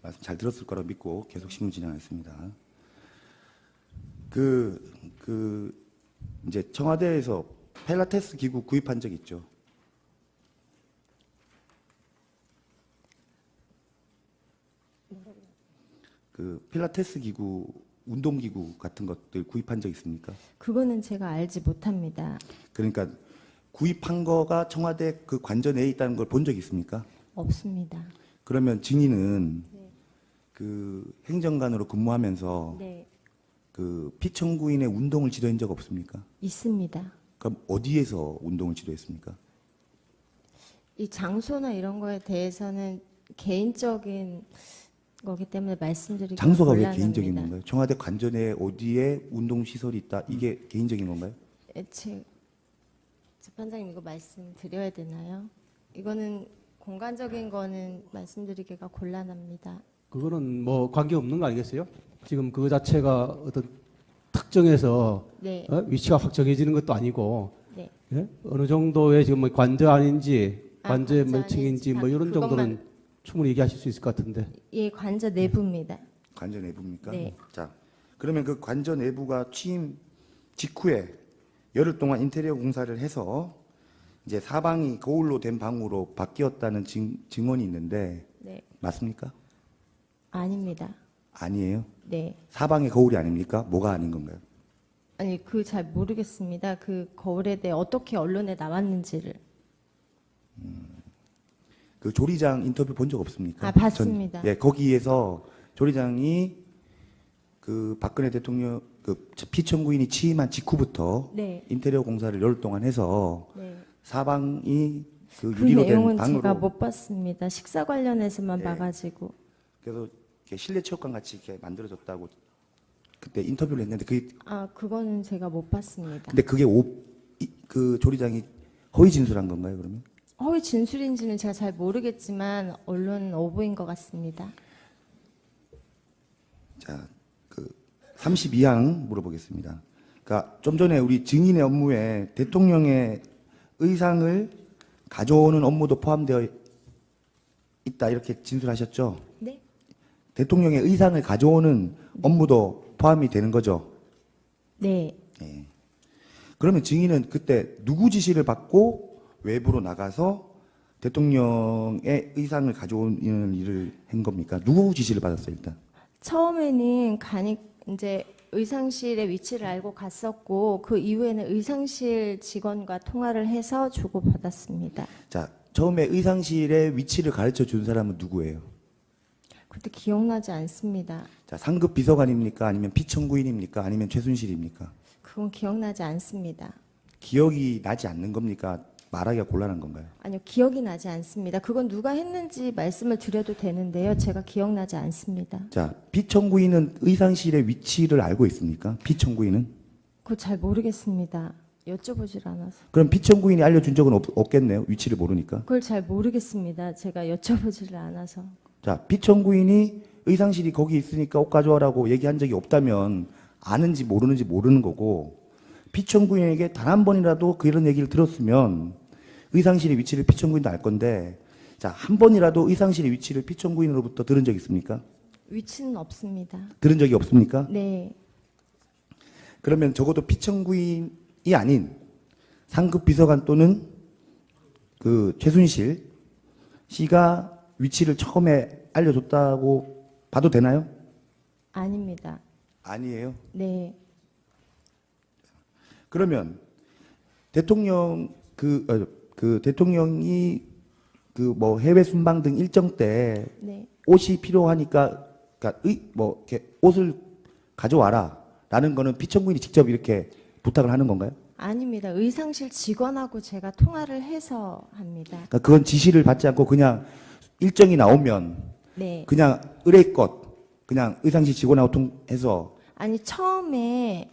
말씀 잘 들었을 거라 믿고 계속 질문 진행하겠습니다. 이제 청와대에서 필라테스 기구 구입한 적 있죠? 필라테스 기구, 운동기구 같은 것들 구입한 적 있습니까? 그거는 제가 알지 못합니다. 그러니까 구입한 거가 청와대 그 관저 내에 있다는 걸 본 적 있습니까? 없습니다. 그러면 증인은 네. 그 행정관으로 근무하면서 네, 그 피청구인의 운동을 지도한 적 없습니까? 있습니다. 그럼 어디에서 운동을 지도했습니까? 이 장소나 이런 거에 대해서는 개인적인 거기 때문에 말씀드리기 장소가 왜 곤란합니다. 개인적인 건가요? 청와대 관저 내에 어디에 운동 시설이 있다, 이게 개인적인 건가요? 재판장님 이거 말씀드려야 되나요? 이거는 공간적인 거는 말씀드리기가 곤란합니다. 그거는 뭐 관계 없는 거 아니겠어요? 지금 그거 자체가 어떤 특정해서 네, 위치가 확 정해지는 것도 아니고 네. 예? 어느 정도의 지금 뭐 관저 아닌지 관저의 관저 몇 층인지 뭐 이런 그것만- 정도는 충분히 얘기하실 수 있을 것 같은데. 예, 관저 내부입니다. 관저 내부입니까? 네. 자, 그러면 그 관저 내부가 취임 직후에 열흘 동안 인테리어 공사를 해서 이제 사방이 거울로 된 방으로 바뀌었다는 증언이 있는데 네, 맞습니까? 아닙니다. 아니에요. 네, 사방의 거울이 아닙니까? 뭐가 아닌 건가요? 아니 그 잘 모르겠습니다. 그 거울에 대해 어떻게 언론에 나왔는지를. 그 조리장 인터뷰 본 적 없습니까? 아, 봤습니다. 예, 거기에서 조리장이 그 박근혜 대통령 그 피청구인이 취임한 직후부터 네, 인테리어 공사를 열흘 동안 해서 네. 사방이 그 그 유리로 된 내용은 방으로 제가 못 봤습니다. 식사 관련해서만 예. 봐가지고. 그래서 이렇게 실내 체육관 같이 이렇게 만들어졌다고 그때 인터뷰를 했는데 그거는 제가 못 봤습니다. 근데 그게 그 조리장이 허위 진술한 건가요, 그러면? 허위 진술인지는 제가 잘 모르겠지만 언론 오보인 것 같습니다. 자, 그 32항 물어보겠습니다. 그러니까 좀 전에 우리 증인의 업무에 대통령의 의상을 가져오는 업무도 포함되어 있다 이렇게 진술하셨죠? 네? 대통령의 의상을 가져오는 업무도 포함이 되는 거죠? 네. 예. 그러면 증인은 그때 누구 지시를 받고 외부로 나가서 대통령의 의상을 가져오는 일을 한 겁니까? 누구 지시를 받았어요, 일단? 처음에는 이제 의상실의 위치를 알고 갔었고 그 이후에는 의상실 직원과 통화를 해서 주고받았습니다. 자, 처음에 의상실의 위치를 가르쳐 준 사람은 누구예요? 그때 기억나지 않습니다. 자, 상급 비서관입니까? 아니면 피청구인입니까? 아니면 최순실입니까? 그건 기억나지 않습니다. 기억이 나지 않는 겁니까? 말하기가 곤란한 건가요? 아니요, 기억이 나지 않습니다. 그건 누가 했는지 말씀을 드려도 되는데요. 제가 기억나지 않습니다. 자, 피청구인은 의상실의 위치를 알고 있습니까? 피청구인은? 그거 잘 모르겠습니다. 여쭤보질 않아서. 그럼 피청구인이 알려준 적은 없겠네요. 위치를 모르니까. 그걸 잘 모르겠습니다. 제가 여쭤보지를 않아서. 자, 피청구인이 의상실이 거기 있으니까 옷 가져와라고 얘기한 적이 없다면 아는지 모르는지 모르는 거고, 피청구인에게 단 한 번이라도 그런 얘기를 들었으면 의상실의 위치를 피청구인도 알 건데, 자, 한 번이라도 의상실의 위치를 피청구인으로부터 들은 적 있습니까? 위치는 없습니다. 들은 적이 없습니까? 네. 그러면 적어도 피청구인이 아닌 상급 비서관 또는 그 최순실 씨가 위치를 처음에 알려줬다고 봐도 되나요? 아닙니다. 아니에요. 네. 그러면 대통령 대통령이 그 뭐 해외 순방 등 일정 때 네. 옷이 필요하니까 그러니까 이렇게 옷을 가져와라라는 거는 피청구인이 직접 이렇게 부탁을 하는 건가요? 아닙니다. 의상실 직원하고 제가 통화를 해서 합니다. 그러니까 그건 지시를 받지 않고 그냥 일정이 나오면 네. 그냥 의뢰껏 그냥 의상실 직원하고 통해서 아니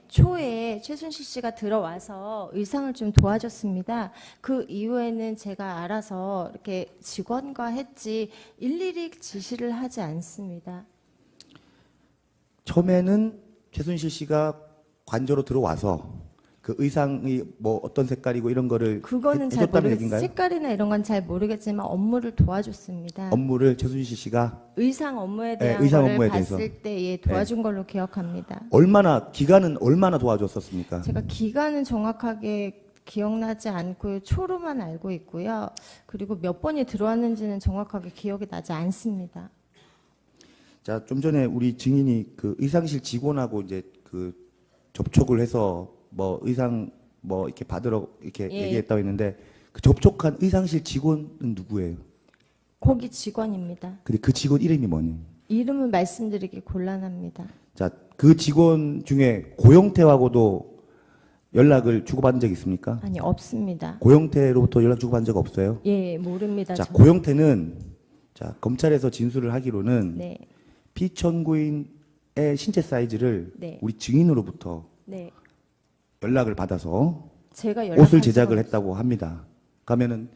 초에 최순실 씨가 들어와서 의상을 좀 도와줬습니다. 그 이후에는 제가 알아서 이렇게 직원과 했지 일일이 지시를 하지 않습니다. 처음에는 최순실 씨가 관저로 들어와서 그 의상이 뭐 어떤 색깔이고 이런 거를 그거는 잘 해줬다는 모르겠 얘기인가요? 색깔이나 이런 건 잘 모르겠지만 업무를 도와줬습니다. 업무를 최순실 씨가 의상 업무에 대한 의상 거를 업무에 봤을 대해서. 때 예, 도와준 걸로 기억합니다. 기간은 얼마나 도와줬었습니까? 제가 기간은 정확하게 기억나지 않고요. 초로만 알고 있고요. 그리고 몇 번이 들어왔는지는 정확하게 기억이 나지 않습니다. 자, 좀 전에 우리 증인이 그 의상실 직원하고 이제 그 접촉을 해서 뭐 의상 뭐 이렇게 받으러 이렇게 예. 얘기했다고 했는데 그 접촉한 의상실 직원은 누구예요? 거기 직원입니다. 근데 그 직원 이름이 뭐니? 이름은 말씀드리기 곤란합니다. 자, 그 직원 중에 고영태하고도 연락을 주고받은 적 있습니까? 아니 없습니다. 고영태로부터 연락 주고받은 적 없어요? 예, 모릅니다. 자, 저는. 고영태는 자, 검찰에서 진술을 하기로는 네, 피청구인의 신체 사이즈를 네. 우리 증인으로부터 네. 연락을 받아서 제가 연락한 옷을 제작을 적은 했다고 합니다. 그러면은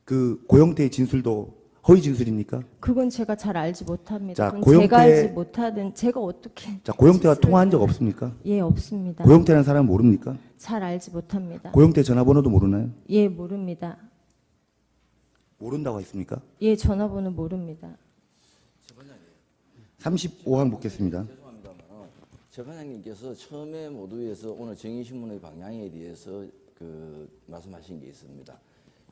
그 고영태의 진술도 허위 진술입니까? 그건 제가 잘 알지 못합니다. 자, 그건 고영태- 제가 알지 못하든 제가 어떻게 자, 고영태와 실수를- 통화한 적 없습니까? 예, 없습니다. 고영태라는 사람은 모릅니까? 잘 알지 못합니다. 고영태 전화번호도 모르나요? 예, 모릅니다. 모른다고 했습니까? 예, 전화번호 모릅니다. 35항 묻겠습니다. 죄송합니다만 재판장님께서 처음에 모두에서 오늘 정의신문의 방향에 대해서 그 말씀하신 게 있습니다.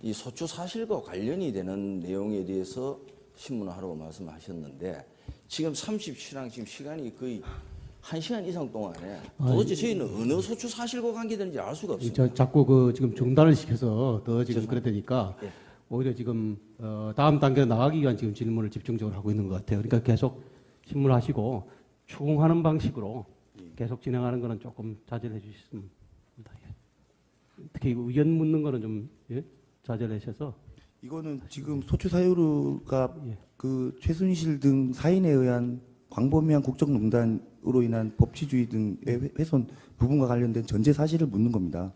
이 소추 사실과 관련이 되는 내용에 대해서 신문을 하라고 말씀하셨는데 지금 37항 지금 시간이 거의 1시간 이상 동안에 도대체 저희는 어느 소추 사실과 관계되는지 알 수가 없습니다. 자꾸 그 지금 중단을 시켜서 더 지금 그래 되니까 예. 오히려 지금 다음 단계로 나가기 위한 지금 질문을 집중적으로 하고 있는 것 같아요. 그러니까 계속 신문하시고 추궁하는 방식으로 계속 진행하는 거는 조금 자제를 해주셨습니다. 예. 특히 의견 묻는 거는 좀 예? 자제를 하셔서 이거는 지금 소추 사유가 예. 그 최순실 등 사인에 의한 광범위한 국정농단으로 인한 법치주의 등의 훼손 부분과 관련된 전제 사실을 묻는 겁니다.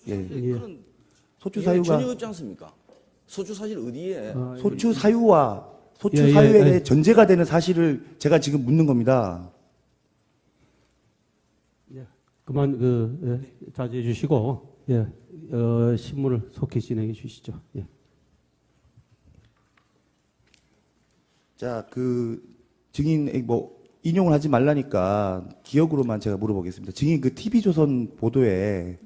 예. 그런 소추 이해가 사유가 전혀 없지 않습니까? 소추 사실 어디에 소추 사유와 소추 예, 예, 사유에 예. 대해 전제가 되는 사실을 제가 지금 묻는 겁니다. 그만 자제해 주시고 예. 신문을 속히 진행해 주시죠. 예. 자, 그 증인 뭐 인용을 하지 말라니까 기억으로만 제가 물어보겠습니다. 증인 그 TV조선 보도에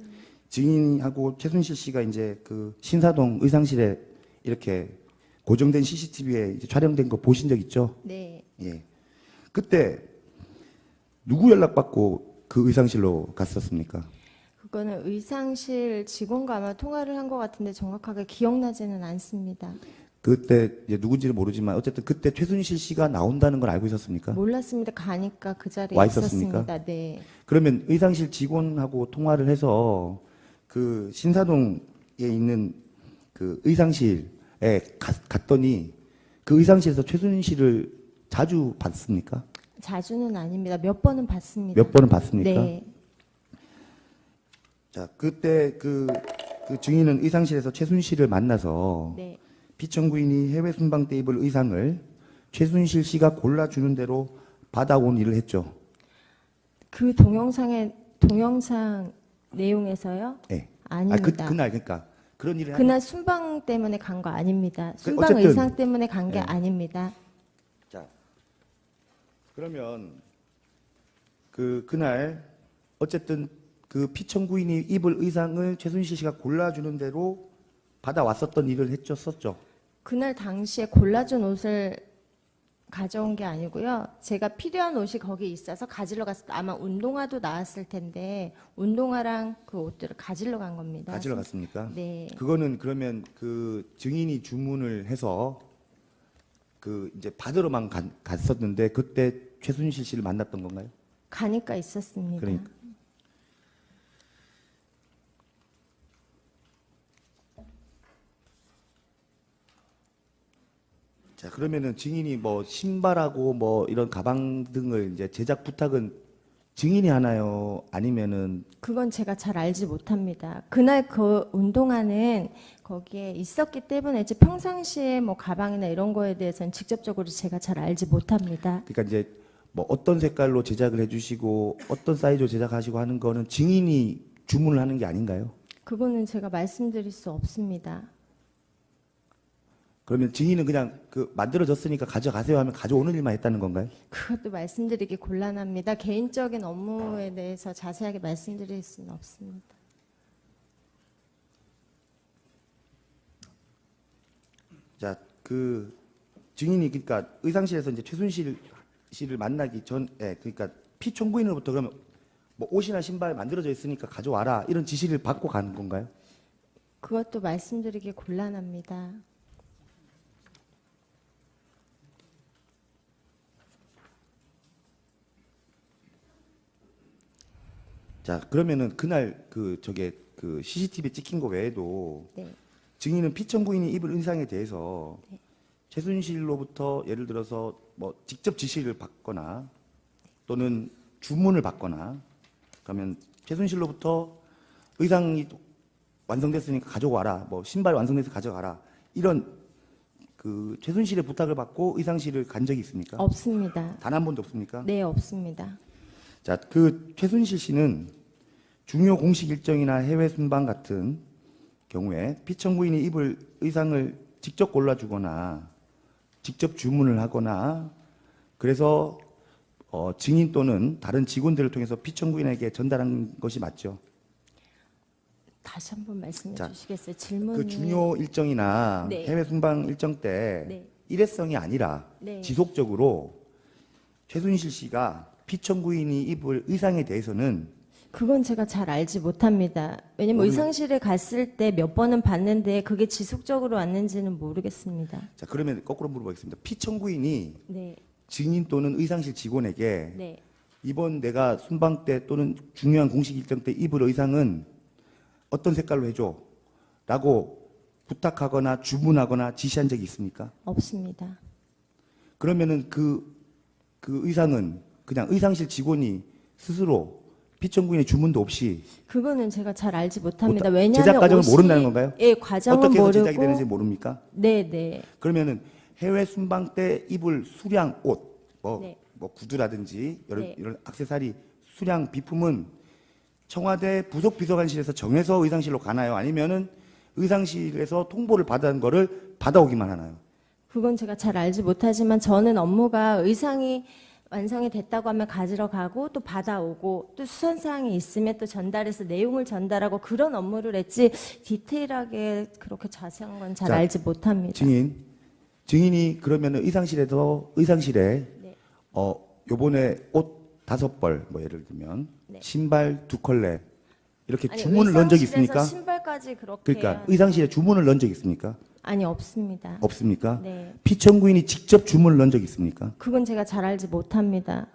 증인하고 최순실 씨가 이제 그 신사동 의상실에 이렇게 고정된 CCTV에 촬영된 거 보신 적 있죠? 네. 예. 그때 누구 연락받고 그 의상실로 갔었습니까? 그거는 의상실 직원과 아마 통화를 한 것 같은데 정확하게 기억나지는 않습니다. 그때 이제 누군지는 모르지만 어쨌든 그때 최순실 씨가 나온다는 걸 알고 있었습니까? 몰랐습니다. 가니까 그 자리에 와 있었습니까? 있었습니다. 네. 그러면 의상실 직원하고 통화를 해서 그 신사동에 있는 그 의상실에 갔더니 그 의상실에서 최순실을 자주 봤습니까? 자주는 아닙니다. 몇 번은 봤습니다. 몇 번은 봤습니까? 네. 자, 그때 그 증인은 의상실에서 최순실을 만나서 네. 피청구인이 해외 순방 때 입을 의상을 최순실 씨가 골라주는 대로 받아온 일을 했죠. 그 동영상 내용에서요? 예. 아닙니다. 그날 그러니까 그런 일을 그날 순방 때문에 간 거 아닙니다. 순방 어쨌든, 의상 때문에 간 게 예. 아닙니다. 자, 그러면 그날 어쨌든 그 피청구인이 입을 의상을 최순실 씨가 골라주는 대로 받아왔었던 일을 했죠. 그날 당시에 골라준 옷을 가져온 게 아니고요. 제가 필요한 옷이 거기 있어서 가지러 갔을 때 아마 운동화도 나왔을 텐데 운동화랑 그 옷들을 가지러 간 겁니다. 가지러 갔습니까? 네. 그거는 그러면 그 증인이 주문을 해서 그 이제 받으러만 갔었는데 그때 최순실 씨를 만났던 건가요? 가니까 있었습니다. 그러니까. 자, 그러면은 증인이 뭐 신발하고 뭐 이런 가방 등을 이제 제작 부탁은 증인이 하나요? 아니면은 그건 제가 잘 알지 못합니다. 그날 그 운동화는 거기에 있었기 때문에 이제 평상시에 뭐 가방이나 이런 거에 대해서는 직접적으로 제가 잘 알지 못합니다. 그러니까 이제 뭐 어떤 색깔로 제작을 해주시고 어떤 사이즈로 제작하시고 하는 거는 증인이 주문을 하는 게 아닌가요? 그거는 제가 말씀드릴 수 없습니다. 그러면 증인은 그냥 그 만들어졌으니까 가져가세요 하면 가져오는 일만 했다는 건가요? 그것도 말씀드리기 곤란합니다. 개인적인 업무에 대해서 자세하게 말씀드릴 수는 없습니다. 자, 그 증인이 그러니까 의상실에서 이제 최순실 씨를 만나기 전에 그러니까 피청구인으로부터 그러면 뭐 옷이나 신발 만들어져 있으니까 가져와라 이런 지시를 받고 가는 건가요? 그것도 말씀드리기 곤란합니다. 자, 그러면은 그날 그 CCTV 찍힌 거 외에도 네. 증인은 피청구인이 입을 의상에 대해서 최순실로부터 예를 들어서 뭐 직접 지시를 받거나 또는 주문을 받거나 그러면 최순실로부터 의상이 완성됐으니까 가져와라 뭐 신발 완성돼서 가져가라 이런 그 최순실의 부탁을 받고 의상실을 간 적이 있습니까? 없습니다. 단 한 번도 없습니까? 네, 없습니다. 자, 그 최순실 씨는 중요 공식 일정이나 해외 순방 같은 경우에 피청구인이 입을 의상을 직접 골라주거나 직접 주문을 하거나 그래서 증인 또는 다른 직원들을 통해서 피청구인에게 전달한 것이 맞죠? 다시 한번 말씀해 자, 주시겠어요? 질문이. 그 중요 일정이나 네. 해외 순방 일정 때 네. 일회성이 아니라 네. 지속적으로 최순실 씨가 피청구인이 입을 의상에 대해서는 그건 제가 잘 알지 못합니다. 왜냐면 의상실에 갔을 때 몇 번은 봤는데 그게 지속적으로 왔는지는 모르겠습니다. 자, 그러면 거꾸로 물어보겠습니다. 피청구인이 네, 증인 또는 의상실 직원에게 네. 이번 내가 순방 때 또는 중요한 공식 일정 때 입을 의상은 어떤 색깔로 해줘? 라고 부탁하거나 주문하거나 지시한 적이 있습니까? 없습니다. 그러면은 그 의상은 그냥 의상실 직원이 스스로 피청구인의 주문도 없이 그거는 제가 잘 알지 못합니다. 못- 왜냐하면 제작 과정을 옷이- 모른다는 건가요? 예, 과정은 어떻게 해서 모르고. 제작이 되는지 모릅니까? 네, 네. 그러면은 해외 순방 때 입을 수량 옷, 네. 뭐 구두라든지 네. 이런 액세서리 수량 비품은 청와대 부속 비서관실에서 정해서 의상실로 가나요? 아니면은 의상실에서 통보를 받은 거를 받아오기만 하나요? 그건 제가 잘 알지 못하지만 저는 업무가 의상이 완성이 됐다고 하면 가지러 가고 또 받아오고 또 수선사항이 있으면 또 전달해서 내용을 전달하고 그런 업무를 했지 디테일하게 그렇게 자세한 건 잘 자, 알지 못합니다. 증인이 그러면 의상실에 네. 요번에 옷 5벌 뭐 예를 들면 네. 신발 2컬레 이렇게 아니, 주문을 넣은 적이 의상실에서 있습니까? 신발까지 그렇게 그러니까 의상실에 주문을 넣은 적이 있습니까? 아니 없습니다. 없습니까? 네. 피청구인이 직접 주문을 넣은 적이 있습니까? 그건 제가 잘 알지 못합니다.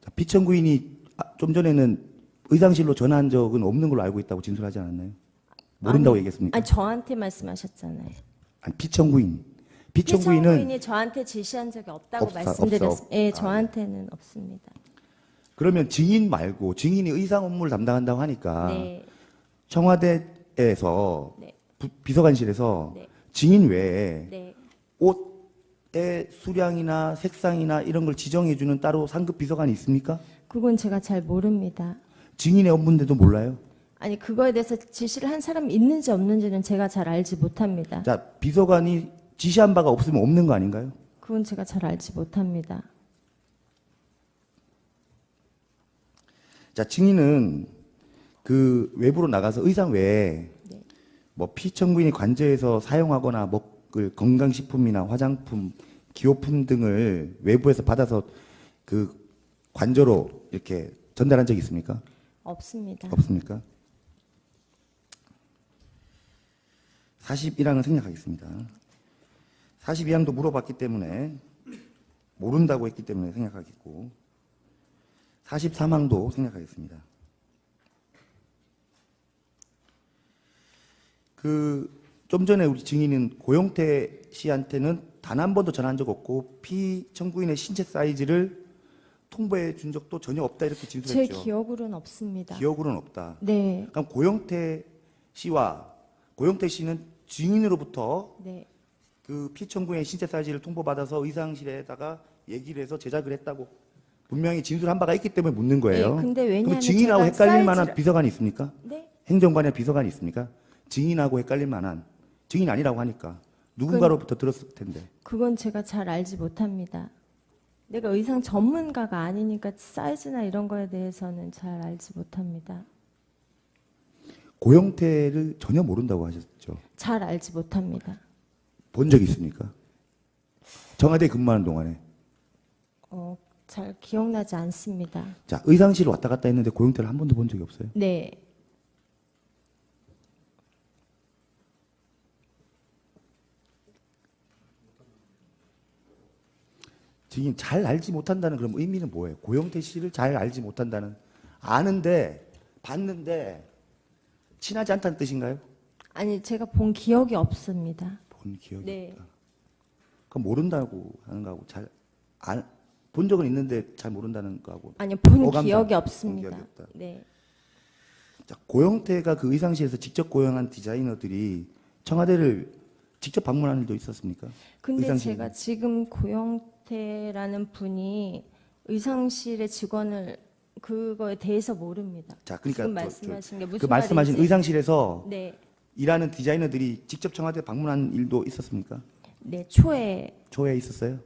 자, 피청구인이 좀 전에는 의상실로 전화한 적은 없는 걸로 알고 있다고 진술하지 않았나요? 모른다고 얘기했습니까? 아니 저한테 말씀하셨잖아요. 아니, 피청구인은 피청구인이 저한테 지시한 적이 없다고 없어. 말씀드렸어요. 예, 아, 예. 저한테는 없습니다. 그러면 증인 말고 증인이 의상 업무를 담당한다고 하니까 네. 청와대에서 네. 비서관실에서 네. 증인 외에 네. 옷의 수량이나 색상이나 이런 걸 지정해주는 따로 상급 비서관이 있습니까? 그건 제가 잘 모릅니다. 증인의 업무인데도 몰라요? 아니 그거에 대해서 지시를 한 사람이 있는지 없는지는 제가 잘 알지 못합니다. 자, 비서관이 지시한 바가 없으면 없는 거 아닌가요? 그건 제가 잘 알지 못합니다. 자, 증인은 그 외부로 나가서 의상 외에 네. 뭐 피청구인이 관저에서 사용하거나 먹을 건강식품이나 화장품, 기호품 등을 외부에서 받아서 그 관저로 이렇게 전달한 적이 있습니까? 없습니다. 없습니까? 41항은 생략하겠습니다. 42항도 물어봤기 때문에 모른다고 했기 때문에 생략하겠고 43항도 생략하겠습니다. 좀 전에 우리 증인은 고영태 씨한테는 단 한 번도 전한 적 없고 피청구인의 신체 사이즈를 통보해 준 적도 전혀 없다 이렇게 제 진술했죠. 기억으로는 없습니다. 기억으로는 없다. 네. 그럼 고영태 씨는 증인으로부터 네. 그 피청구인의 신체 사이즈를 통보받아서 의상실에다가 얘기를 해서 제작을 했다고 분명히 진술한 바가 있기 때문에 묻는 거예요. 네, 근데 왜냐하면 그럼 증인하고 제가 헷갈릴 만한 사이즈를- 비서관이 있습니까? 네? 행정관이나 비서관이 있습니까? 증인하고 헷갈릴 만한 증인 아니라고 하니까 누군가로부터 들었을 텐데. 그건 제가 잘 알지 못합니다. 내가 의상 전문가가 아니니까 사이즈나 이런 거에 대해서는 잘 알지 못합니다. 고영태를 전혀 모른다고 하셨죠. 잘 알지 못합니다. 본 적 있습니까? 청와대 근무하는 동안에. 잘 기억나지 않습니다. 자, 의상실 왔다 갔다 했는데 고영태를 한 번도 본 적이 없어요. 네. 증인 잘 알지 못한다는 그럼 의미는 뭐예요? 고영태 씨를 잘 알지 못한다는 아는데 봤는데 친하지 않다는 뜻인가요? 아니, 제가 본 기억이 없습니다. 본 기억이 네. 없다. 그럼 모른다고 하는 거하고 본 적은 있는데 잘 모른다는 거하고 아니요, 본 어감상 기억이 본 없습니다. 기억이 없다. 네. 자, 고영태가 그 의상실에서 직접 고용한 디자이너들이 청와대를 직접 방문한 일도 있었습니까? 근데 의상실. 제가 지금 고영태라는 분이 의상실의 직원을 그거에 대해서 모릅니다. 자, 그러니까 지금 말씀하신 게 무슨 그 말씀하신 말인지. 의상실에서 네. 일하는 디자이너들이 직접 청와대 방문한 일도 있었습니까? 네, 초에 초에 있었어요?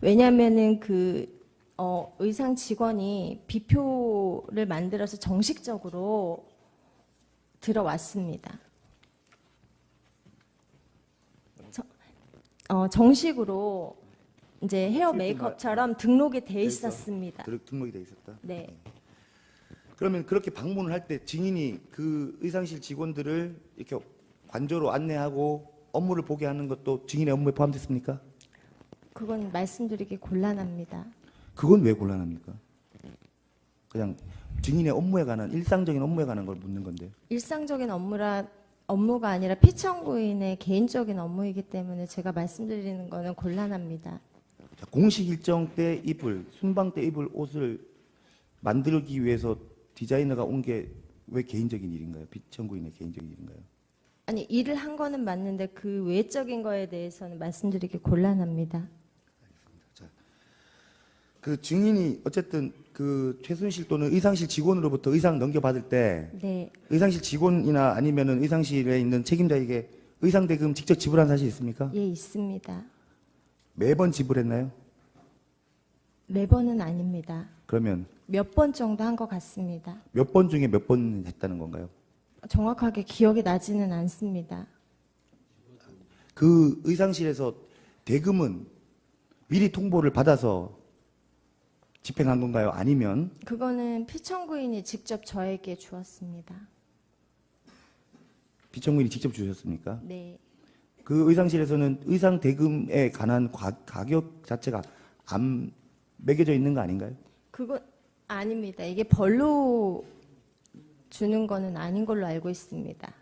왜냐면은 의상 직원이 비표를 만들어서 정식적으로 들어왔습니다. 정식으로 이제 헤어 메이크업처럼 등록이 돼 있었습니다. 등록이 돼 있었다. 네. 그러면 그렇게 방문을 할 때 증인이 그 의상실 직원들을 이렇게 관저로 안내하고 업무를 보게 하는 것도 증인의 업무에 포함됐습니까? 그건 말씀드리기 곤란합니다. 그건 왜 곤란합니까? 그냥 증인의 업무에 관한 일상적인 업무에 관한 걸 묻는 건데. 일상적인 업무가 아니라 피청구인의 개인적인 업무이기 때문에 제가 말씀드리는 거는 곤란합니다. 자, 공식 일정 때 입을 순방 때 입을 옷을 만들기 위해서 디자이너가 온 게 왜 개인적인 일인가요? 피청구인의 개인적인 일인가요? 아니, 일을 한 거는 맞는데 그 외적인 거에 대해서는 말씀드리기 곤란합니다. 그 증인이 어쨌든 그 최순실 또는 의상실 직원으로부터 의상 넘겨받을 때 네. 의상실 직원이나 아니면은 의상실에 있는 책임자에게 의상 대금 직접 지불한 사실 있습니까? 예, 있습니다. 매번 지불했나요? 매번은 아닙니다. 그러면 몇 번 정도 한 것 같습니다. 몇 번 중에 몇 번 했다는 건가요? 정확하게 기억이 나지는 않습니다. 그 의상실에서 대금은 미리 통보를 받아서 집행한 건가요? 아니면 그거는 피청구인이 직접 저에게 주었습니다. 비청구인이 직접 주셨습니까? 네. 그 의상실에서는 의상 대금에 관한 가격 자체가 안 매겨져 있는 거 아닌가요? 그거 아닙니다. 이게 벌로 주는 거는 아닌 걸로 알고 있습니다.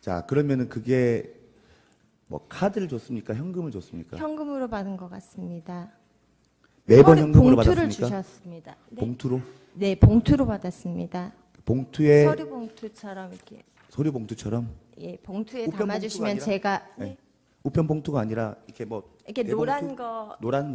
자, 그러면은 그게 뭐 카드를 줬습니까? 현금을 줬습니까? 현금으로 받은 것 같습니다. 매번 현금으로 봉투를 받았습니까? 주셨습니다. 네. 봉투로? 네, 봉투로 받았습니다. 봉투에 서류 봉투처럼 이렇게 소리 봉투처럼 예, 봉투에 우편 담아주시면 봉투가 제가 네. 네. 우편 봉투가 아니라 이렇게 뭐 이렇게 대봉투? 노란 거, 노란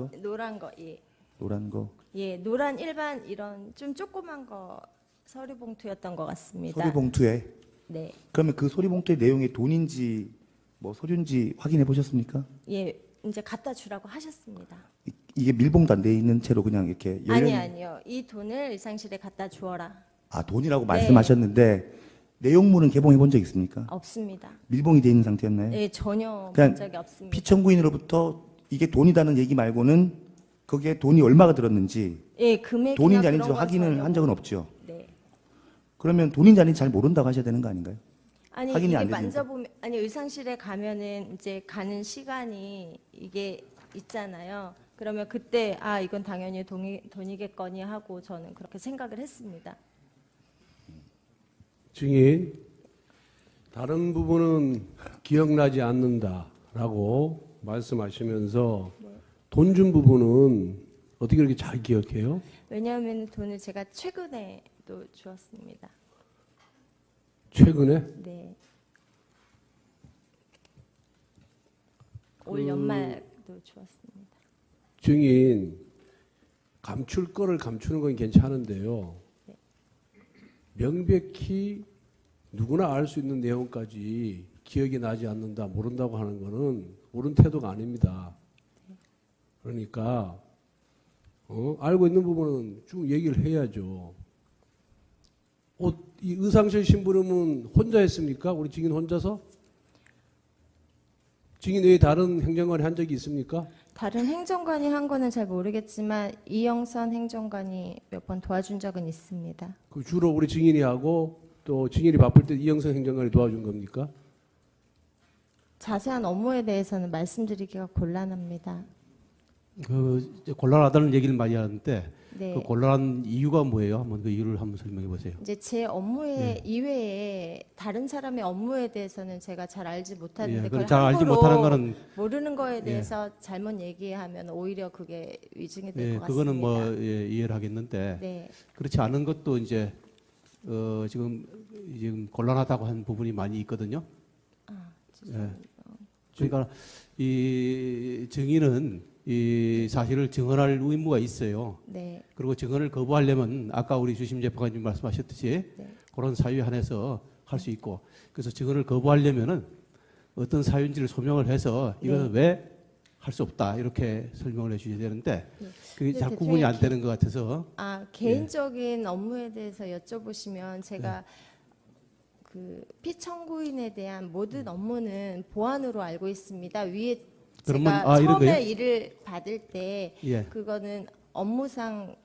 거? 예, 노란 거. 예, 노란 일반 이런 좀 조그만 거 서류 봉투였던 것 같습니다. 소리 봉투에 네, 그러면 그 소리 봉투의 내용이 돈인지 뭐 소류인지 확인해 보셨습니까? 예, 이제 갖다 주라고 하셨습니다. 이게 밀봉도 안 돼 있는 채로 그냥 이렇게 아니요, 이 돈을 의상실에 갖다 주어라. 아, 돈이라고 네. 말씀하셨는데 내용물은 개봉해 본 적 있습니까? 없습니다. 밀봉이 돼 있는 상태였나요? 네, 전혀 그냥 본 적이 없습니다. 피청구인으로부터 이게 돈이다는 얘기 말고는 거기에 돈이 얼마가 들었는지 예, 금액이나 돈인지 그런 아닌지 건 확인을 전혀 한 적은 없죠. 네. 그러면 돈인지 아닌지 잘 모른다고 하셔야 되는 거 아닌가요? 아니 확인이 이게 안 되는데. 만져보면 아니 의상실에 가면은 이제 가는 시간이 이게 있잖아요. 그러면 그때 아 이건 당연히 돈이겠거니 하고 저는 그렇게 생각을 했습니다. 증인, 다른 부분은 기억나지 않는다라고 말씀하시면서 돈 준 부분은 어떻게 그렇게 잘 기억해요? 왜냐하면 돈을 제가 최근에도 주었습니다. 최근에? 네. 올 연말도 주었습니다. 증인 감출 거를 감추는 건 괜찮은데요. 명백히 누구나 알 수 있는 내용까지 기억이 나지 않는다, 모른다고 하는 거는 옳은 태도가 아닙니다. 그러니까 알고 있는 부분은 쭉 얘기를 해야죠. 이 의상실 심부름은 혼자 했습니까? 우리 증인 혼자서? 증인 외에 다른 행정관이 한 적이 있습니까? 다른 행정관이 한 거는 잘 모르겠지만 이영선 행정관이 몇 번 도와준 적은 있습니다. 그 주로 우리 증인이 하고 또 증인이 바쁠 때 이영선 행정관이 도와준 겁니까? 자세한 업무에 대해서는 말씀드리기가 곤란합니다. 이제 곤란하다는 얘기를 많이 하는데 네. 그 곤란한 이유가 뭐예요? 한번 그 이유를 한번 설명해 보세요. 이제 제 업무에 이외에 다른 사람의 업무에 대해서는 제가 잘 알지 못하는데 예, 그걸 잘 알지 함부로 못하는 거는 모르는 거에 대해서 잘못 얘기하면 오히려 그게 위증이 될 것 같습니다. 그거는 뭐 이해를 하겠는데 네. 그렇지 않은 것도 이제 지금 곤란하다고 한 부분이 많이 있거든요. 그러니까 이 증인은 이 사실을 증언할 의무가 있어요. 네. 그리고 증언을 거부하려면 아까 우리 주심 재판관님 말씀하셨듯이 그런 사유에 한해서 할 수 있고 그래서 증언을 거부하려면은 어떤 사유인지를 소명을 해서 이거는 왜 할 수 없다 이렇게 설명을 해주셔야 되는데 그게 근데 잘 구분이 안 대통령이 되는 것 같아서 개인적인 업무에 대해서 여쭤보시면 제가 그 피청구인에 대한 모든 업무는 보안으로 알고 있습니다. 위에 그러면 제가 이런 처음에 거예요? 일을 받을 때 예. 그거는 업무상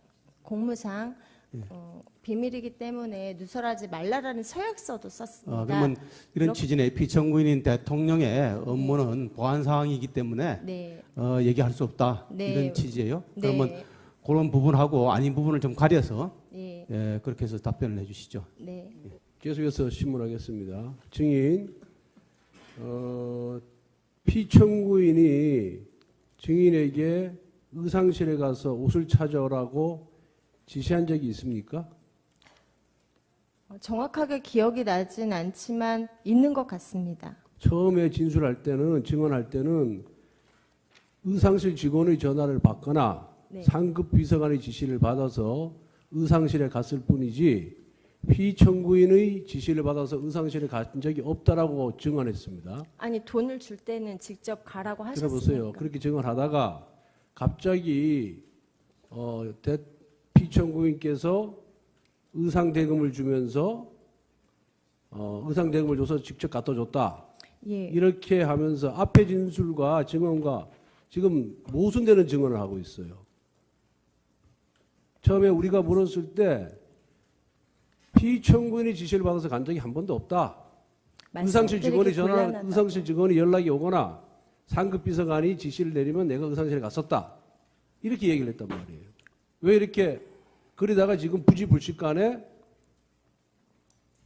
공무상 비밀이기 때문에 누설하지 말라라는 서약서도 썼습니다. 그러면 이런 이렇게- 취지의 피청구인인 대통령의 업무는 보안 사항이기 때문에 네. 얘기할 수 없다 네. 이런 취지예요. 네. 그러면 그런 부분하고 아닌 부분을 좀 가려서 예. 그렇게 해서 답변을 해주시죠. 네. 계속해서 신문하겠습니다. 증인, 피청구인이 증인에게 의상실에 가서 옷을 찾아오라고 지시한 적이 있습니까? 정확하게 기억이 나진 않지만 있는 것 같습니다. 처음에 진술할 때는, 증언할 때는 의상실 직원의 전화를 받거나 네. 상급 비서관의 지시를 받아서 의상실에 갔을 뿐이지 피청구인의 지시를 받아서 의상실에 간 적이 없다라고 증언했습니다. 아니 돈을 줄 때는 직접 가라고 하셨으니까. 들어보세요. 그렇게 증언하다가 갑자기 피청구인께서 의상 대금을 주면서 의상 대금을 줘서 직접 갖다 줬다. 예. 이렇게 하면서 앞에 진술과 증언과 지금 모순되는 증언을 하고 있어요. 처음에 우리가 물었을 때 피청구인의 지시를 받아서 간 적이 한 번도 없다. 의상실 직원이 의상실 직원이 연락이 오거나 상급 비서관이 지시를 내리면 내가 의상실에 갔었다. 이렇게 얘기를 했단 말이에요. 왜 이렇게 그러다가 지금 부지불식간에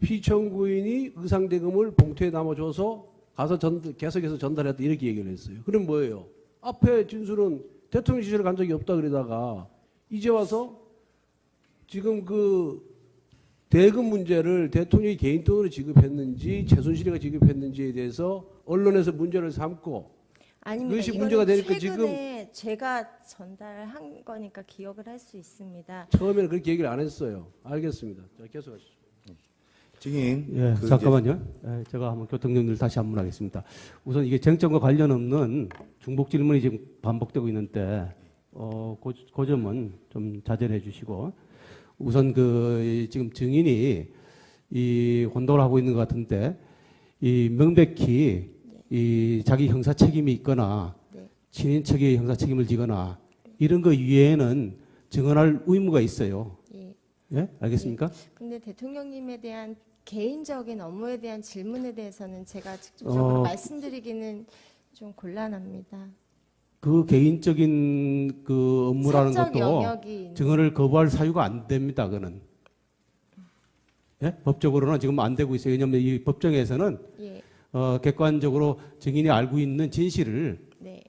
피청구인이 의상 대금을 봉투에 담아줘서 가서 계속해서 전달했다 이렇게 얘기를 했어요. 그럼 뭐예요? 앞에 진술은 대통령 지시를 간 적이 없다 그러다가 이제 와서 지금 그 대금 문제를 대통령이 개인 돈으로 지급했는지 최순실이가 지급했는지에 대해서 언론에서 문제를 삼고 아닙니다. 그것이 이거는 문제가 되니까 최근에 제가 전달한 거니까 기억을 할 수 있습니다. 처음에는 그렇게 얘기를 안 했어요. 알겠습니다. 자, 계속하시죠. 증인. 예, 그 잠깐만요. 제가 한번 교통정리를 다시 한번 하겠습니다. 우선 이게 쟁점과 관련 없는 중복 질문이 지금 반복되고 있는데 그 점은 좀 자제를 해주시고 우선 지금 증인이 이 혼동을 하고 있는 것 같은데 이 명백히 이 자기 형사 책임이 있거나 친인척이 형사 책임을 지거나 이런 거 이외에는 증언할 의무가 있어요. 예, 알겠습니까? 근데 대통령님에 대한 개인적인 업무에 대한 질문에 대해서는 제가 직접적으로 말씀드리기는 좀 곤란합니다. 그 개인적인 그 업무라는 사적 것도 영역이 증언을 거부할 사유가 안 됩니다. 그는 예? 법적으로는 지금 안 되고 있어요. 왜냐하면 이 법정에서는 예. 객관적으로 증인이 알고 있는 진실을 네.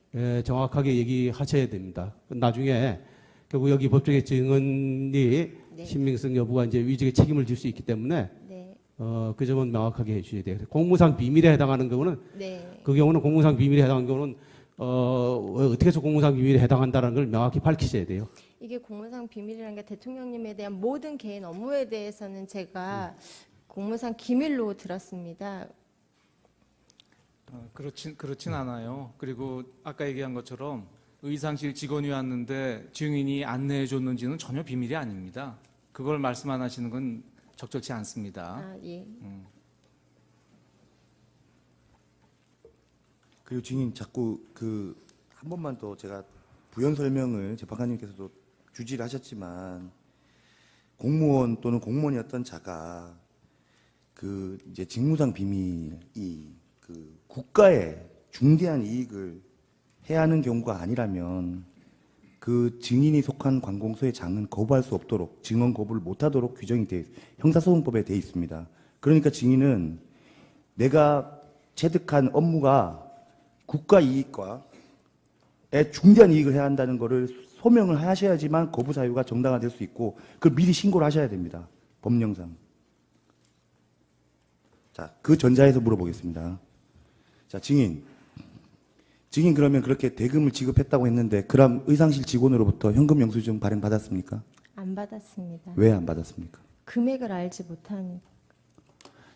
정확하게 얘기하셔야 됩니다. 나중에 결국 여기 법정의 증언이 신빙성 여부가 이제 위증의 책임을 질 수 있기 때문에 네. 그 점은 명확하게 해주셔야 돼요. 공무상 비밀에 해당하는 경우는 네. 그 경우는 공무상 비밀에 해당하는 경우는 어떻게 해서 공무상 비밀에 해당한다는 걸 명확히 밝히셔야 돼요. 이게 공무상 비밀이라는 게 대통령님에 대한 모든 개인 업무에 대해서는 제가 공무상 기밀로 들었습니다. 그렇진 않아요. 그리고 아까 얘기한 것처럼 의상실 직원이 왔는데 증인이 안내해 줬는지는 전혀 비밀이 아닙니다. 그걸 말씀 안 하시는 건 적절치 않습니다. 아, 예. 그리고 증인 자꾸 한 번만 더 제가 부연 설명을 재판관님께서도 주지를 하셨지만 공무원 또는 공무원이었던 자가 이제 직무상 비밀이 국가에 중대한 이익을 해야 하는 경우가 아니라면 그 증인이 속한 관공서의 장은 거부할 수 없도록 증언 거부를 못하도록 규정이 형사소송법에 돼 있습니다. 그러니까 증인은 내가 체득한 업무가 국가 이익과에 중대한 이익을 해야 한다는 것을 소명을 하셔야지만 거부 사유가 정당화될 수 있고 그걸 미리 신고를 하셔야 됩니다. 법령상. 자, 그 전자에서 물어보겠습니다. 자, 증인 그러면 그렇게 대금을 지급했다고 했는데 그럼 의상실 직원으로부터 현금 영수증 발행 받았습니까? 안 받았습니다. 왜 안 받았습니까? 금액을 알지 못하니.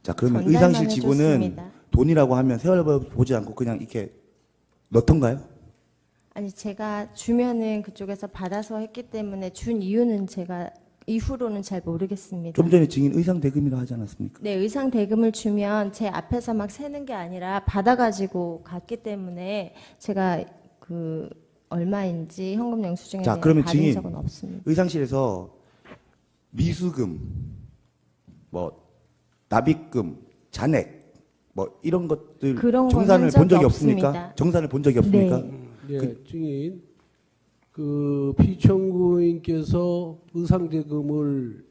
자, 그러면 전달만 의상실 직원은 해줬습니다. 돈이라고 하면 세월호 보지 않고 그냥 이렇게 넣던가요? 아니 제가 주면은 그쪽에서 받아서 했기 때문에 준 이유는 제가 이후로는 잘 모르겠습니다. 좀 전에 증인 의상 대금이라 하지 않았습니까? 네, 의상 대금을 주면 제 앞에서 막 세는 게 아니라 받아가지고 갔기 때문에 제가 얼마인지 현금 영수증에 자, 대해 그러면 받은 증인, 적은 없습니다. 의상실에서 미수금, 납입금, 잔액, 이런 것들 그런 건 정산을 한 본 적이 적이 없습니까? 없습니다. 정산을 본 적이 없습니까? 네. 예, 증인 피청구인께서 의상대금을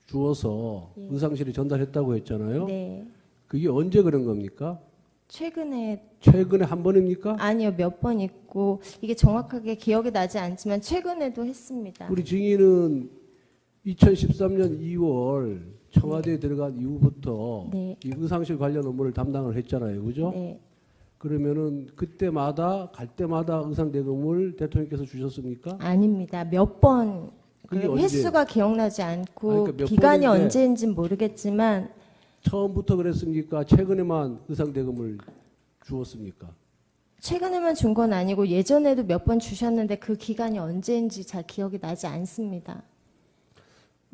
주어서 예. 의상실에 전달했다고 했잖아요. 네, 그게 언제 그런 겁니까? 최근에 최근에 한 번입니까? 아니요 몇 번 있고 이게 정확하게 기억이 나지 않지만 최근에도 했습니다. 우리 증인은 2013년 2월 청와대에 들어간 이후부터 네. 이 의상실 관련 업무를 담당을 했잖아요. 그죠? 네, 그러면은 그때마다 갈 때마다 의상 대금을 대통령께서 주셨습니까? 아닙니다. 몇 번 그게 언제? 횟수가 기억나지 않고 아니, 그러니까 몇 기간이 번인데 언제인지는 모르겠지만 처음부터 그랬습니까? 최근에만 의상 대금을 주었습니까? 최근에만 준 건 아니고 예전에도 몇 번 주셨는데 그 기간이 언제인지 잘 기억이 나지 않습니다.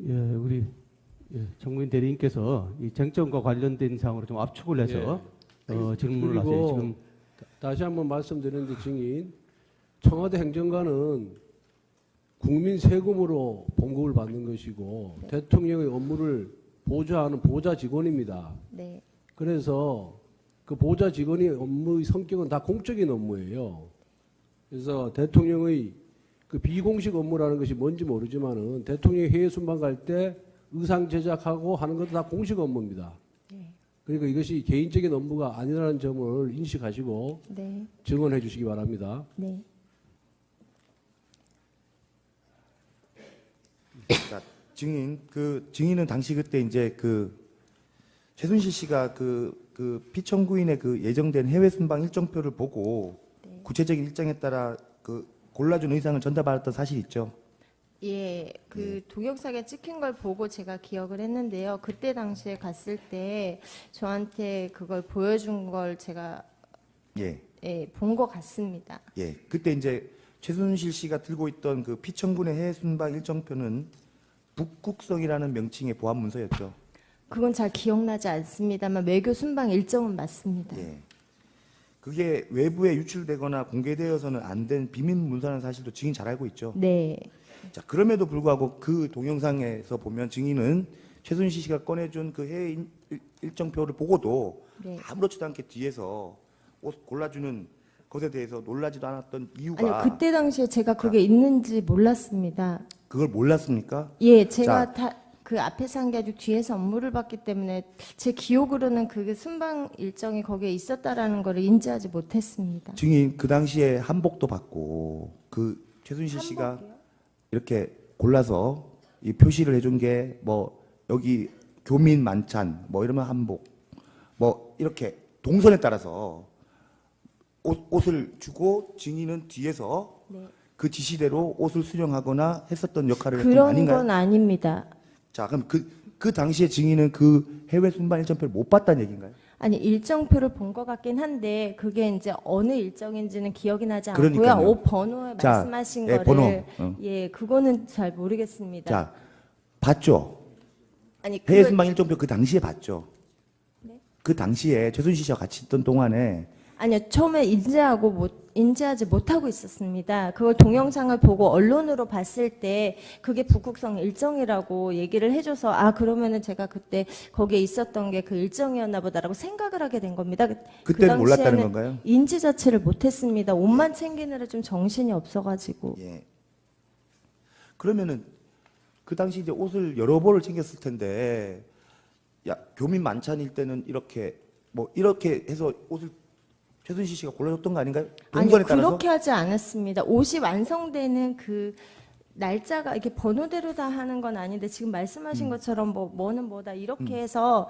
예, 우리 정무인 대리인께서 이 쟁점과 관련된 사항으로 좀 압축을 해서 질문을 하세요. 그리고 지금 다시 한번 말씀드리는데 증인 청와대 행정관은 국민 세금으로 봉급을 받는 것이고 대통령의 업무를 보좌하는 보좌 직원입니다. 네, 그래서 그 보좌 직원의 업무의 성격은 다 공적인 업무예요. 그래서 대통령의 그 비공식 업무라는 것이 뭔지 모르지만은 대통령이 해외 순방 갈 때 의상 제작하고 하는 것도 다 공식 업무입니다. 네, 그러니까 이것이 개인적인 업무가 아니라는 점을 인식하시고 네, 증언해 주시기 바랍니다. 네. 자, 증인은 당시 그때 이제 최순실 씨가 피청구인의 예정된 해외 순방 일정표를 보고 네. 구체적인 일정에 따라 골라준 의상을 전달받았던 사실 있죠? 예, 동영상에 찍힌 걸 보고 제가 기억을 했는데요. 그때 당시에 갔을 때 저한테 그걸 보여준 걸 제가 예. 본 것 같습니다. 예. 그때 이제 최순실 씨가 들고 있던 피청군의 해외 순방 일정표는 북극성이라는 명칭의 보안 문서였죠. 그건 잘 기억나지 않습니다만 외교 순방 일정은 맞습니다. 예. 그게 외부에 유출되거나 공개되어서는 안 된 비밀 문서라는 사실도 증인 잘 알고 있죠. 네, 자, 그럼에도 불구하고 그 동영상에서 보면 증인은 최순실 씨가 꺼내준 그 해외 일정표를 보고도 네. 아무렇지도 않게 뒤에서 옷 골라주는 것에 대해서 놀라지도 않았던 이유가 아니요 그때 당시에 제가 그게 있는지 몰랐습니다. 그걸 몰랐습니까? 예, 제가 그 앞에서 한 게 아니고 뒤에서 업무를 봤기 때문에 제 기억으로는 그 순방 일정이 거기에 있었다라는 걸 인지하지 못했습니다. 증인 그 당시에 한복도 받고 최순실 씨가 한복이요? 이렇게 골라서 이 표시를 해준 게 여기 교민 만찬 이러면 한복 이렇게 동선에 따라서 옷을 주고 증인은 뒤에서 네. 그 지시대로 옷을 수령하거나 했었던 역할을 했던 거 그런 아닌가요? 건 아닙니다. 자, 그럼 그 당시에 증인은 그 해외 순방 일정표를 못 봤다는 얘기인가요? 아니 일정표를 본 것 같긴 한데 그게 이제 어느 일정인지는 기억이 나지 않고요. 그러니까요. 옷 번호에 자, 말씀하신 예, 거를 번호. 예 그거는 잘 모르겠습니다. 자, 봤죠? 아니 해외 그걸 순방 일정표 그 당시에 봤죠? 네? 그 당시에 최순실 씨와 같이 있던 동안에 아니요 처음에 인지하지 못하고 있었습니다. 그걸 동영상을 보고 언론으로 봤을 때 그게 북극성 일정이라고 얘기를 해줘서 아 그러면은 제가 그때 거기에 있었던 게 그 일정이었나 보다라고 생각을 하게 된 겁니다. 그때는 몰랐다는 당시에는 건가요? 인지 자체를 못했습니다. 옷만 챙기느라 좀 정신이 없어가지고. 예. 그러면은 그 당시 이제 옷을 여러 벌을 챙겼을 텐데 야, 교민 만찬일 때는 이렇게 뭐 이렇게 해서 옷을 최순실 씨가 골라줬던 거 아닌가요? 아니 동선에 따라서? 그렇게 하지 않았습니다. 옷이 완성되는 그 날짜가 이렇게 번호대로 다 하는 건 아닌데 지금 말씀하신 것처럼 뭐는 뭐다 이렇게 해서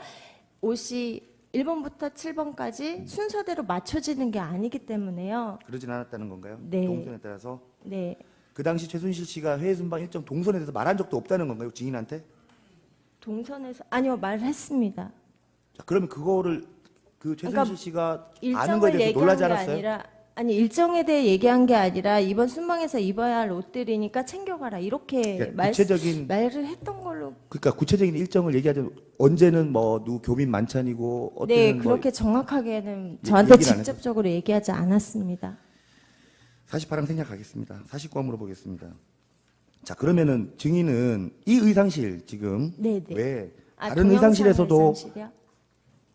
옷이 1번부터 7번까지 순서대로 맞춰지는 게 아니기 때문에요. 그러진 않았다는 건가요? 네. 동선에 따라서? 네. 그 당시 최순실 씨가 해외 순방 일정 동선에 대해서 말한 적도 없다는 건가요? 증인한테? 동선에서 아니요 말했습니다. 자, 그러면 그거를 그 최순실 그러니까 씨가 아는 일정을 거에 대해서 얘기한 놀라지 게 않았어요? 아니라 아니 일정에 대해 얘기한 게 아니라 이번 순방에서 입어야 할 옷들이니까 챙겨가라 이렇게 그러니까 구체적인 말을 했던 걸로. 그러니까 구체적인 일정을 얘기하자면 언제는 뭐 누구 교민 만찬이고 어때는 네 뭐 그렇게 정확하게는 저한테 얘기를 안 했어요? 직접적으로 얘기하지 않았습니다. 48항 생략하겠습니다. 49항 물어보겠습니다. 자, 그러면은 증인은 이 의상실 지금 네네. 왜 아, 다른 동영상 의상실에서도 의상실이요?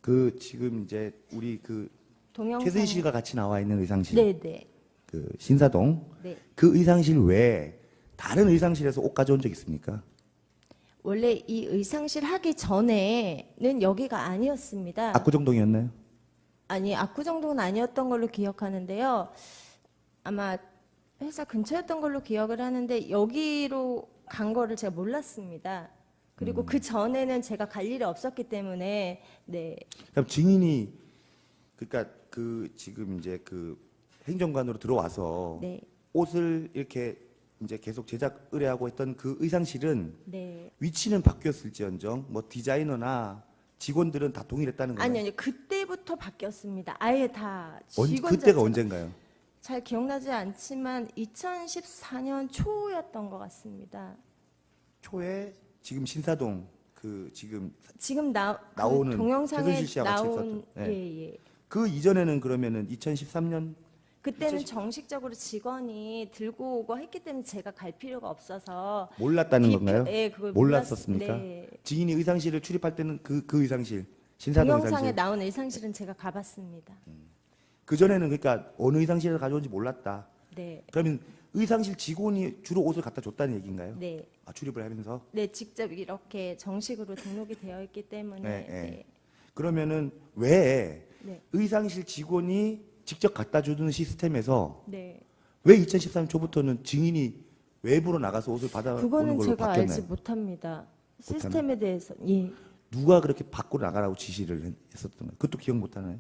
그 지금 이제 우리 그 동영상. 최순실 씨가 같이 나와 있는 의상실 네네. 그 신사동 네. 그 의상실 외에 다른 의상실에서 옷 가져온 적 있습니까? 원래 이 의상실 하기 전에는 여기가 아니었습니다. 압구정동이었나요? 아니 압구정동은 아니었던 걸로 기억하는데요. 아마 회사 근처였던 걸로 기억을 하는데 여기로 간 거를 제가 몰랐습니다. 그리고 그 전에는 제가 갈 일이 없었기 때문에 네. 그럼 증인이 그러니까 그 지금 이제 그 행정관으로 들어와서 네. 옷을 이렇게 이제 계속 제작 의뢰하고 했던 그 의상실은 네. 위치는 바뀌었을지언정 뭐 디자이너나 직원들은 다 동일했다는 거예요. 아니요. 그때부터 바뀌었습니다. 아예 다 언- 직원 그때가 자체가- 언젠가요? 잘 기억나지 않지만 2014년 초였던 것 같습니다. 초에 지금 신사동 그 지금 지금 나오는 그 동영상에 최순실 씨와 같이 나온 있었던, 네. 예. 그 이전에는 그러면은 2013년 그때는 정식적으로 직원이 들고 오고 했기 때문에 제가 갈 필요가 없어서 몰랐다는 건가요? 예, 그걸 몰랐었습니까? 네. 증인이 의상실을 출입할 때는 그 의상실 신사동 동영상에 의상실 나온 의상실은 제가 가봤습니다. 그 전에는 그러니까 어느 의상실에서 가져온지 몰랐다. 네, 그러면 의상실 직원이 주로 옷을 갖다 줬다는 얘기인가요? 네, 아, 출입을 하면서 네, 직접 이렇게 정식으로 등록이 되어 있기 때문에 네, 네. 그러면은 왜 네. 의상실 직원이 직접 갖다 주는 시스템에서 네. 왜 2013년 초부터는 증인이 외부로 나가서 옷을 받아오는 그거는 걸로 제가 알지 바뀌었나요? 못합니다. 시스템에 대해서 예. 누가 그렇게 밖으로 나가라고 지시를 했었던 거예요? 그것도 기억 못하나요?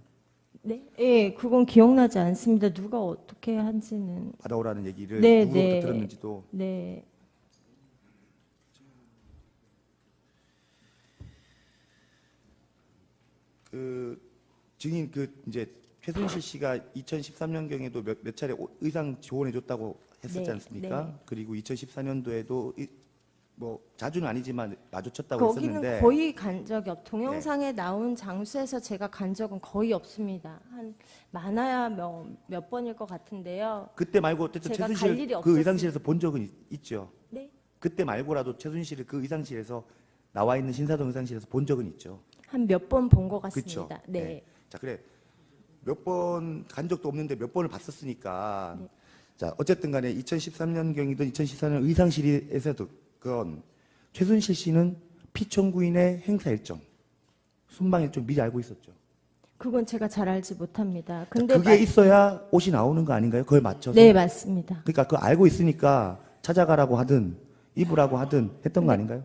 네, 예, 그건 기억나지 않습니다. 누가 어떻게 한지는. 받아오라는 얘기를 네, 누구로부터 네. 들었는지도 네, 그 증인 그 이제 최순실 씨가 2013년경에도 몇 차례 의상 지원해 줬다고 했었지 네, 않습니까? 네. 그리고 2014년도에도 뭐 자주는 아니지만 마주쳤다고 거기는 했었는데 거의 간 적이 동영상에 나온 장소에서 제가 간 적은 거의 없습니다. 한 많아야 몇 번일 것 같은데요. 그때 말고 어쨌든 제가 갈 최순실 일이 그 없었어요. 의상실에서 본 적은 있죠. 네, 그때 말고라도 최순실을 그 의상실에서 나와 있는 신사동 의상실에서 본 적은 있죠. 한 몇 번 본 것 그렇죠. 같습니다. 네. 자, 그래. 몇 번 간 적도 없는데 몇 번을 봤었으니까. 네. 자, 어쨌든 간에 2013년경이든 2014년 의상실에서도 그건 최순실 씨는 피청구인의 행사 일정, 순방 일정 미리 알고 있었죠. 그건 제가 잘 알지 못합니다. 자, 근데 그게 있어야 옷이 나오는 거 아닌가요? 그걸 맞춰서. 네, 맞습니다. 그러니까 그거 알고 있으니까 찾아가라고 하든 입으라고 하든 했던 거 아닌가요?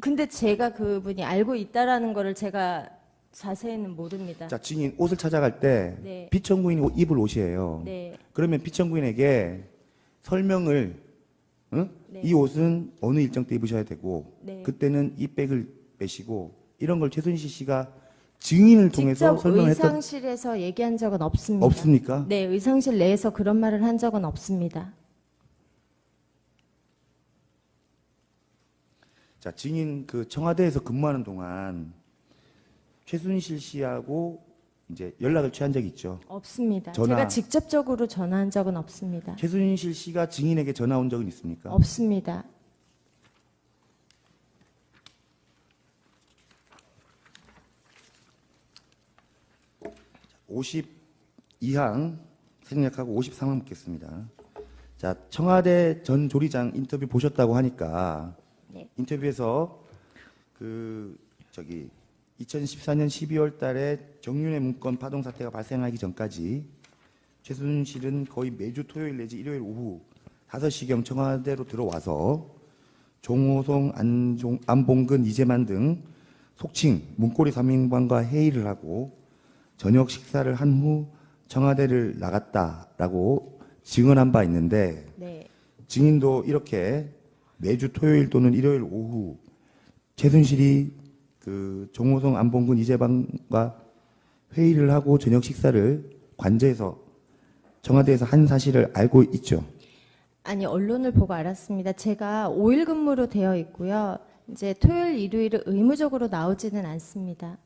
근데 제가 그분이 알고 있다라는 거를 제가 자세히는 모릅니다. 자, 증인 옷을 찾아갈 때 네. 피청구인이 입을 옷이에요. 네. 그러면 피청구인에게 설명을 응? 네. 이 옷은 어느 일정 때 입으셔야 되고 네. 그때는 이 백을 빼시고 이런 걸 최순실 씨가 증인을 통해서 직접 설명을 했던 의상실에서 얘기한 적은 없습니다. 없습니까? 네, 의상실 내에서 그런 말을 한 적은 없습니다. 자, 증인 그 청와대에서 근무하는 동안 최순실 씨하고 이제 연락을 취한 적이 있죠. 없습니다. 전화. 제가 직접적으로 전화한 적은 없습니다. 최순실 씨가 증인에게 전화 온 적은 있습니까? 없습니다. 52항 생략하고 53항 묻겠습니다. 자, 청와대 전 조리장 인터뷰 보셨다고 하니까 네. 인터뷰에서 2014년 12월 달에 정윤회 문건 파동 사태가 발생하기 전까지 최순실은 거의 매주 토요일 내지 일요일 오후 5시경 청와대로 들어와서 종호송, 안봉근, 이재만 등 속칭 문고리 3인방과 회의를 하고 저녁 식사를 한 후 청와대를 나갔다라고 증언한 바 있는데 네. 증인도 이렇게 매주 토요일 또는 일요일 오후 최순실이 그 종호성, 안봉근, 이재방과 회의를 하고 저녁 식사를 관저에서 청와대에서 한 사실을 알고 있죠. 아니, 언론을 보고 알았습니다. 제가 5일 근무로 되어 있고요. 이제 토요일, 일요일은 의무적으로 나오지는 않습니다.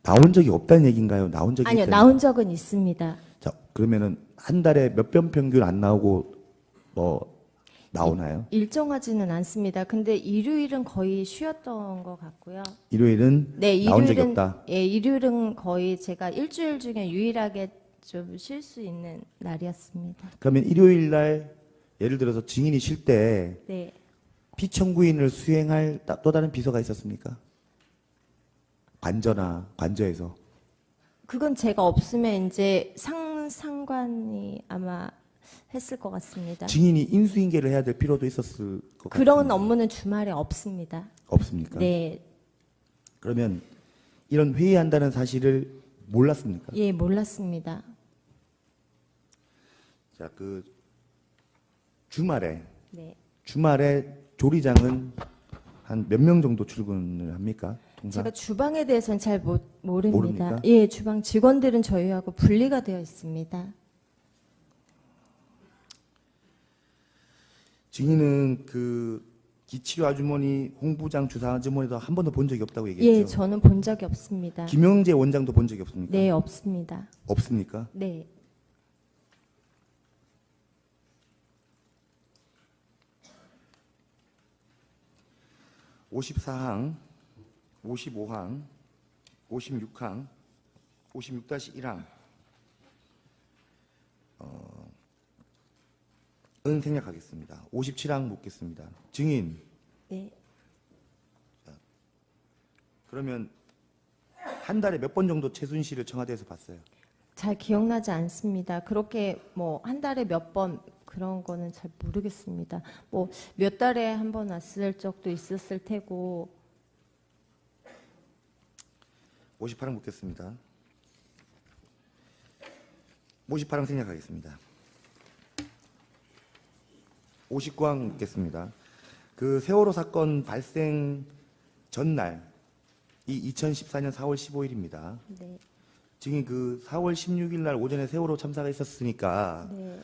나온 적이 없다는 얘기인가요? 나온 적이 아니요, 있다는 나온 적은 있습니다. 자, 그러면은 한 달에 몇 번 평균 안 나오고 나오나요? 일정하지는 않습니다. 근데 일요일은 거의 쉬었던 것 같고요. 일요일은 네, 나온 적이 일요일은 없다. 예, 일요일은 거의 제가 일주일 중에 유일하게 좀 쉴 수 있는 날이었습니다. 그러면 일요일 날 예를 들어서 증인이 쉴 때 네. 피청구인을 수행할 또 다른 비서가 있었습니까? 관저에서. 그건 제가 없으면 이제 상관이 아마 했을 것 같습니다. 증인이 인수인계를 해야 될 필요도 있었을 것 그런 같은데. 업무는 주말에 없습니다. 없습니까? 네, 그러면 이런 회의한다는 사실을 몰랐습니까? 예, 몰랐습니다. 자, 주말에 네, 조리장은 한 몇 명 정도 출근을 합니까? 통상? 제가 주방에 대해서는 잘 모릅니다. 모릅니까? 예, 주방 직원들은 저희하고 분리가 되어 있습니다. 증인은 기치료 아주머니, 홍부장 주사 아주머니도 한 번도 본 적이 없다고 얘기했죠. 예, 저는 본 적이 없습니다. 김영재 원장도 본 적이 없습니까? 네, 없습니다. 없습니까? 네. (54항) (55항) (56항) (56-1항) 은 생략하겠습니다. 57항 묻겠습니다. 증인, 네. 그러면 한 달에 몇 번 정도 최순실을 청와대에서 봤어요? 잘 기억나지 않습니다. 그렇게 뭐 한 달에 몇 번 그런 거는 잘 모르겠습니다. 뭐 몇 달에 한 번 왔을 적도 있었을 테고. 58항 묻겠습니다. 58항 생략하겠습니다. 59항 묻겠습니다. 세월호 사건 발생 전날, 이 2014년 4월 15일입니다. 네. 증인 4월 16일 날 오전에 세월호 참사가 있었으니까 네.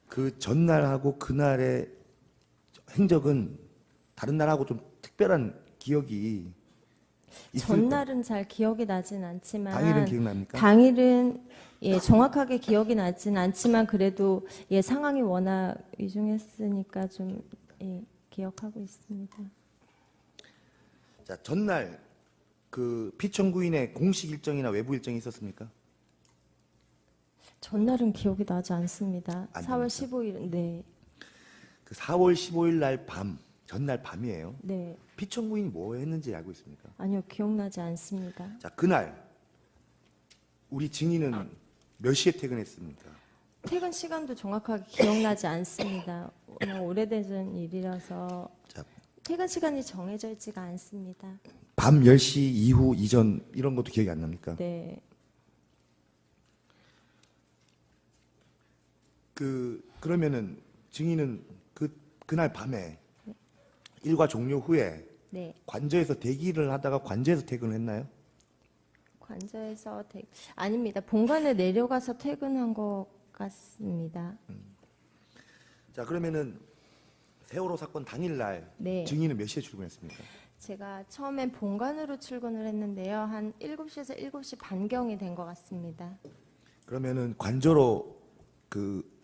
그 전날하고 그날의 행적은 다른 날하고 좀 특별한 기억이 있을 전날은 잘 기억이 나진 않지만 당일은 기억납니까? 당일은 예, 정확하게 기억이 나진 않지만 그래도 예, 상황이 워낙 위중했으니까 좀 예, 기억하고 있습니다. 자, 전날 피청구인의 공식 일정이나 외부 일정이 있었습니까? 전날은 기억이 나지 않습니다. 안 4월 납니까? 15일. 네. 4월 15일 날 전날 밤이에요. 네. 피청구인이 뭐 했는지 알고 있습니까? 아니요, 기억나지 않습니다. 자, 그날 우리 증인은 몇 시에 퇴근했습니까? 퇴근 시간도 정확하게 기억나지 않습니다. 워낙 오래된 일이라서 자, 퇴근 시간이 정해져 있지가 않습니다. 밤 10시 이후 이전 이런 것도 기억이 안 납니까? 네. 그러면은 증인은 그날 밤에 일과 종료 후에 네. 관저에서 대기를 하다가 관저에서 퇴근을 했나요? 관저에서 아닙니다. 본관에 내려가서 퇴근한 것 같습니다. 자, 그러면은 세월호 사건 당일날 네. 증인은 몇 시에 출근했습니까? 제가 처음엔 본관으로 출근을 했는데요. 한 7시에서 7시 반경이 된 것 같습니다. 그러면은 관저로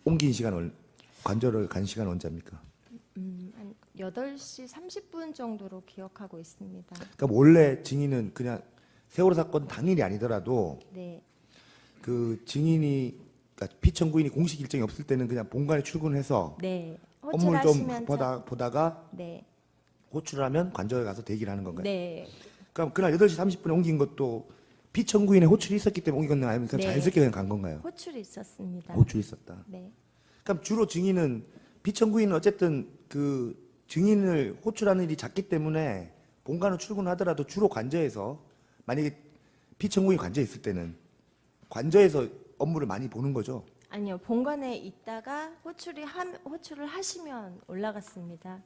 옮긴 시간 관저를 간 시간 언제입니까? 한 8시 30분 정도로 기억하고 있습니다. 그러니까 원래 증인은 그냥 세월호 사건 당일이 아니더라도 네. 그러니까 피청구인이 공식 일정이 없을 때는 그냥 본관에 출근해서 네. 업무를 좀 호출하시면서 보다가 네. 호출을 하면 관저에 가서 대기를 하는 건가요? 네. 그럼 그날 8시 30분에 옮긴 것도 피청구인의 호출이 있었기 때문에 옮긴 건가요? 아니면 그냥 네. 자연스럽게 그냥 간 건가요? 호출이 있었습니다. 호출이 있었다. 네. 그럼 주로 증인은 피청구인은 어쨌든 증인을 호출하는 일이 작기 때문에 본관을 출근하더라도 주로 관저에서 만약에 피청구인이 관저에 있을 때는 관저에서 업무를 많이 보는 거죠. 아니요. 본관에 있다가 호출을 하시면 올라갔습니다.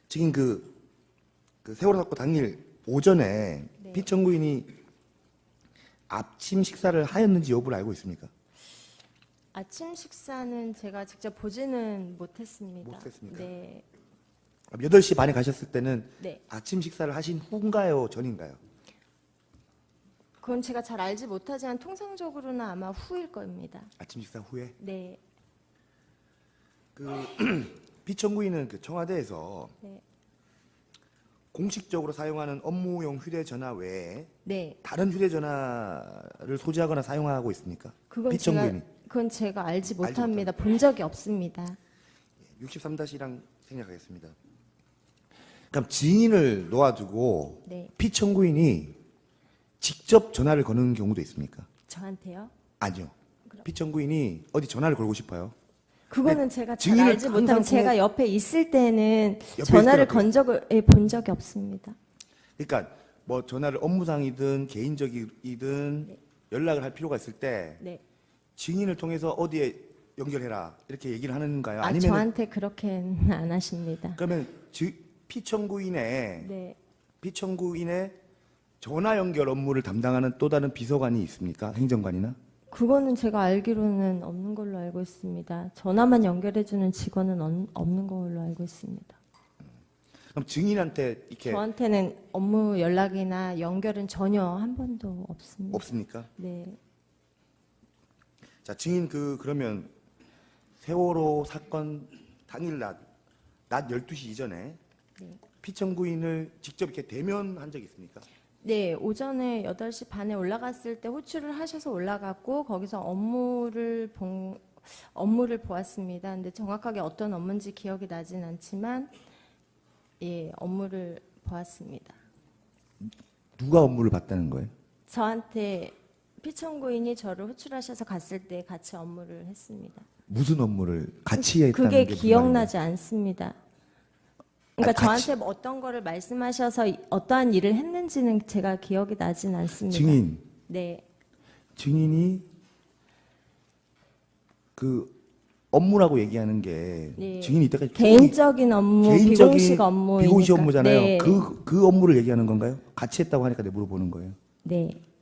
증인 그 세월호 사건 당일 오전에 네. 피청구인이 아침 식사를 하였는지 여부를 알고 있습니까? 아침 식사는 제가 직접 보지는 못했습니다. 못했습니까? 네. 8시 반에 가셨을 때는 네. 아침 식사를 하신 후인가요? 전인가요? 그건 제가 잘 알지 못하지만 통상적으로는 아마 후일 겁니다. 아침 식사 후에? 네. 피청구인은 청와대에서 네. 공식적으로 사용하는 업무용 휴대전화 외에 네. 다른 휴대전화를 소지하거나 사용하고 있습니까? 그건 제가 알지 못합니다. 본 적이 없습니다. 63-1랑 생략하겠습니다. 그럼 증인을 놓아두고 네. 피청구인이 직접 전화를 거는 경우도 있습니까? 저한테요? 아니요. 피청구인이 어디 전화를 걸고 싶어요. 그거는 제가 잘 증인을 알지 항상 못하면 제가 옆에 있을 때는 옆에 전화를 있을 때 건 적을 본 적이 없습니다. 그러니까 뭐 전화를 업무상이든 개인적이든 연락을 할 필요가 있을 때 네. 증인을 통해서 어디에 연결해라 이렇게 얘기를 하는가요? 아, 아니면 저한테 그렇게는 안 하십니다. 그러면 피청구인의 네. 전화 연결 업무를 담당하는 또 다른 비서관이 있습니까? 행정관이나? 그거는 제가 알기로는 없는 걸로 알고 있습니다. 전화만 연결해주는 직원은 없는 걸로 알고 있습니다. 그럼 증인한테 이렇게 저한테는 업무 연락이나 연결은 전혀 한 번도 없습니다. 없습니까? 네. 자, 증인 그러면 세월호 사건 당일 낮 12시 이전에 네. 피청구인을 직접 이렇게 대면한 적 있습니까? 네, 오전에 8시 반에 올라갔을 때 호출을 하셔서 올라갔고 거기서 업무를 보았습니다. 근데 정확하게 어떤 업무인지 기억이 나진 않지만 예, 업무를 보았습니다. 누가 업무를 봤다는 거예요? 저한테 피청구인이 저를 호출하셔서 갔을 때 같이 업무를 했습니다. 무슨 업무를 같이 했다는 그게 게 무슨 기억나지 않습니다. 그러니까 같이- 저한테 뭐 어떤 거를 말씀하셔서 어떠한 일을 했는지는 제가 기억이 나진 않습니다. 증인, 네. 증인이 업무라고 얘기하는 게 네. 증인이 이때까지 개인적인 업무, 비공식 업무. 비공식 업무잖아요. 네. 그 업무를 얘기하는 건가요? 같이 했다고 하니까 내가 물어보는 거예요. 네.